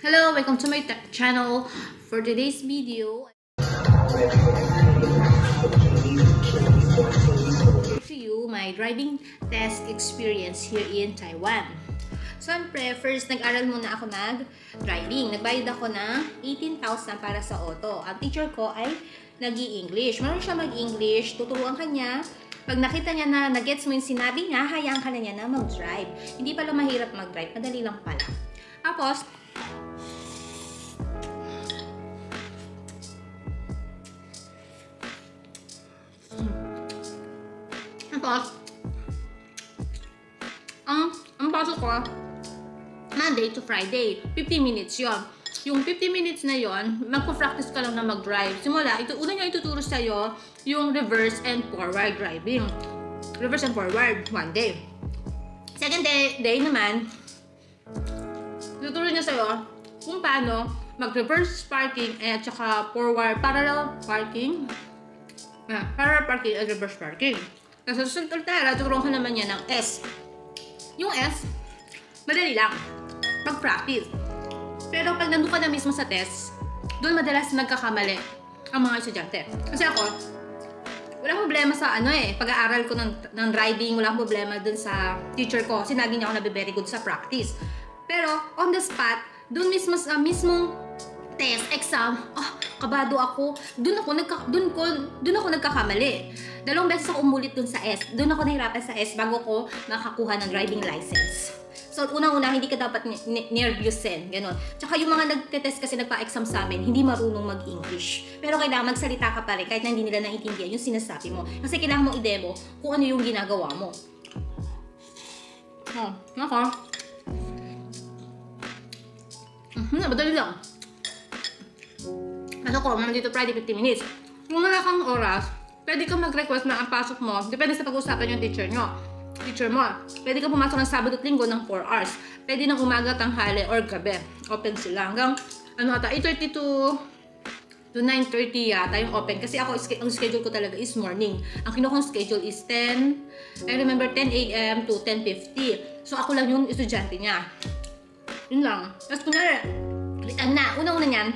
Hello, welcome to my channel. For today's video, to you my driving test experience here in Taiwan. Siyempre, first nag-aral muna ako mag-driving. Nagbayad ako ng 18,000 para sa auto. Ang teacher ko ay nag-i-English. Marunong siya mag-English, tuturuan ka niya. Pag nakita niya na nag-gets mo yung sinabi niya, hayaan ka na niya na mag-drive. Hindi pala mahirap mag-drive, madali lang pala. Tapos, ang pasok ko, Monday to Friday, 50 minutes yon. Yung 50 minutes na yon, magpo-practice ka lang na mag-drive. Simula, una niya ituturo sa'yo yung reverse and forward driving. Reverse and forward, one day. Second day naman, ituturo niya sa'yo kung paano mag-reverse parking at saka forward parallel parking. Parallel parking at reverse parking. Kasi susunod na, tuturuan ka naman niya ng S. Yung S, madali lang. Pag-practice. Pero pag nandun ka na mismo sa test, doon madalas nagkakamali ang mga estudyante. Kasi ako, wala problema sa pag-aaral ko ng driving, wala problema dun sa teacher ko. Kasi naging ako na-very good sa practice. Pero on the spot, doon mismo sa mismong test, exam, kabado ako. Doon ako nagkakamali. 2 beses ako umulit dun sa S. Doon ako nahirapan sa S bago ko makakuha ng driving license. So, unang-una, hindi ka dapat nervousin. Ganon. Tsaka yung mga nagtetest kasi nagpa-exam sa amin, hindi marunong mag-English. Pero kailangan magsalita ka pa rin kahit na hindi nila naiintindihan yung sinasabi mo. Kasi kailangan mong i-demo kung ano yung ginagawa mo. Madali lang. Ano ko, Monday to Friday, 50 minutes. Kung wala kang oras, pwede kang mag-request na ang pasok mo. Depende sa pag-usapan yung teacher mo. Pwede kang pumasok ng Sabado at Linggo ng 4 hours. Pwede ng umaga, tanghali, or gabi. Open sila. Hanggang, 8:30 to 9:30 yata yung open. Kasi ako, ang schedule ko talaga is morning. Ang kinuha kong schedule is 10 a.m. to 10:50. So, ako lang yung estudyante niya. Yun lang. Tapos, kunyari, unang-una niyan,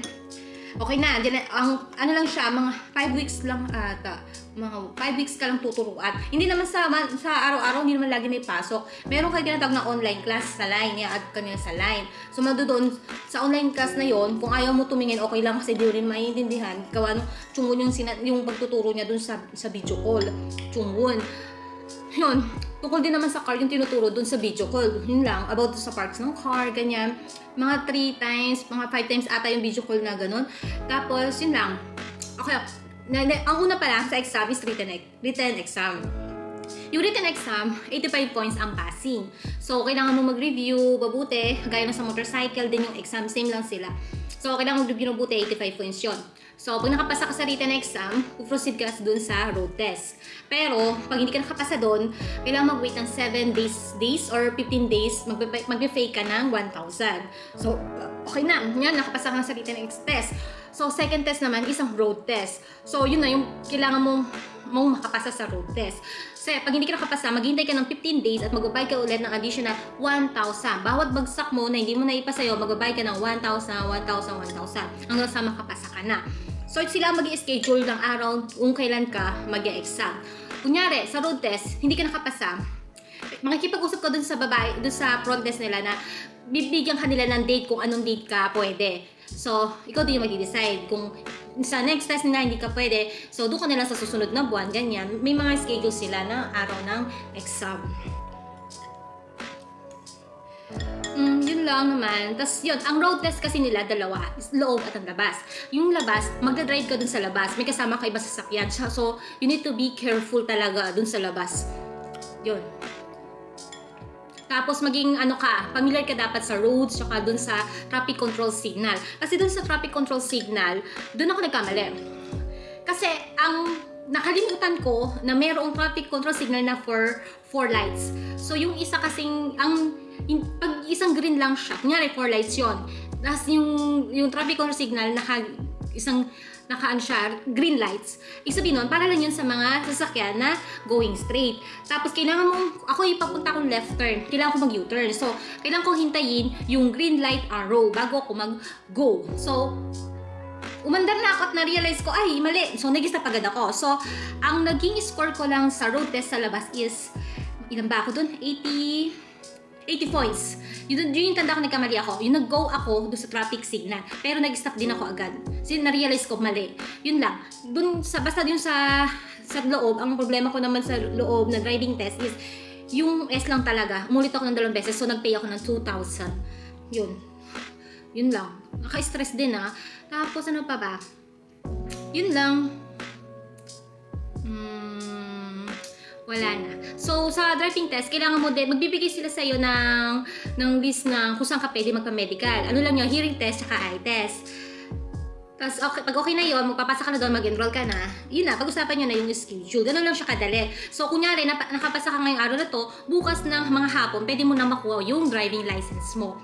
okay na, ano lang siya, mga 5 weeks lang ata. Mga 5 weeks ka lang tuturuan. Hindi naman sa araw-araw, hindi naman lagi may pasok. Meron kayo tinatawag na online class sa line. I-add ka niya sa line. So, doon sa online class na yon, kung ayaw mo tumingin, okay lang kasi di rin maiintindihan. Gawa tsungun yung pagtuturo niya doon sa video call. Tsungun. Yun. Tungkol din naman sa car yung tinuturo doon sa video call. Yun lang. About sa parts ng car, ganyan. Mga 3 times, mga 5 times ata yung video call na ganun. Tapos, yun lang. Okay. Ang una pala sa exam is written exam. Yung written exam, 85 points ang passing. So, kailangan mo mag-review, mabuti. Gaya na sa motorcycle, din yung exam, same lang sila. So, kailangan mag-review mabuti, 85 points yun. So, pag nakapasa ka sa written exam, proceed ka dun sa road test. Pero, pag hindi ka nakapasa dun, kailangan mag-wait ng 7 days or 15 days, mag-fake ka ng 1,000. So, okay na. Yan, nakapasa ka na sa written test. So, second test naman, isang road test. So, yun na yung kailangan mong makapasa sa road test. So, pag hindi ka nakapasa, maghihintay ka ng 15 days at magbabayad ka ulit ng additional 1,000. Bawat bagsak mo na hindi mo naipasa yun, magbabayad ka ng 1,000, 1,000, 1,000 hanggang sa makapasa ka na. So, sila mag-i-schedule ng araw kung kailan ka mag-i-exam. Kunyari, sa road test, hindi ka nakapasa, makikipag-usap ka dun sa front desk nila na bibigyan ka nila ng date kung anong date ka pwede. So, ikaw din yung mag-decide kung sa next test nila hindi ka pwede. So, doon ka nila sa susunod na buwan, ganyan. May mga schedule sila na araw ng exam. Yun lang naman. Tapos yun, ang road test kasi nila, dalawa. Loob at ang labas. Yung labas, magdadrive ka dun sa labas. May kasama ka iba sasakyan. So, you need to be careful talaga dun sa labas. Yun. Tapos maging familiar ka dapat sa roads, saka dun sa traffic control signal. Kasi dun sa traffic control signal, dun ako nagkamali. Kasi ang nakalimutan ko na mayroong traffic control signal na for 4 lights. So yung isa kasing, pag isang green lang siya, kunyari 4 lights yon. Tapos yung traffic control signal, isang nakaan siya, green lights. Ibig sabihin nun, para lang yun sa mga sasakyan na going straight. Tapos, kailangan mong, ako ipapunta akong left turn. Kailangan ko mag-U-turn. So, kailangan kong hintayin yung green light arrow bago ako mag-go. So, umandar na ako at na-realize ko, ay, mali. So, nag-stop agad ako. So, ang naging score ko lang sa road test sa labas is, ilan ba ako dun? 80 points. Yun yung tanda ko nagkamali ako. Yung nag-go ako doon sa traffic signal. Pero nag-stop din ako agad. Kasi na-realize ko mali. Yun lang. Basta dun sa loob, ang problema ko naman sa loob na driving test is yung S lang talaga. Umulit ako ng 2 beses. So, nag-pay ako ng 2,000. Yun lang. Naka-stress din ah. Tapos, ano pa ba? Yun lang. Wala na. So, sa driving test, kailangan mo din, magbibigay sila sa iyo ng list na kung saan ka pwede magpa-medical. Ano lang yun, hearing test, tsaka eye test. Tapos, pag okay na yun, magpapasa ka na doon, mag-enroll ka na, yun na, pag-usapan nyo na yung schedule. Ganun lang siya kadali. So, kunyari, nakapasa ka ngayong araw na to, bukas ng mga hapon, pwede mo na makuha yung driving license mo.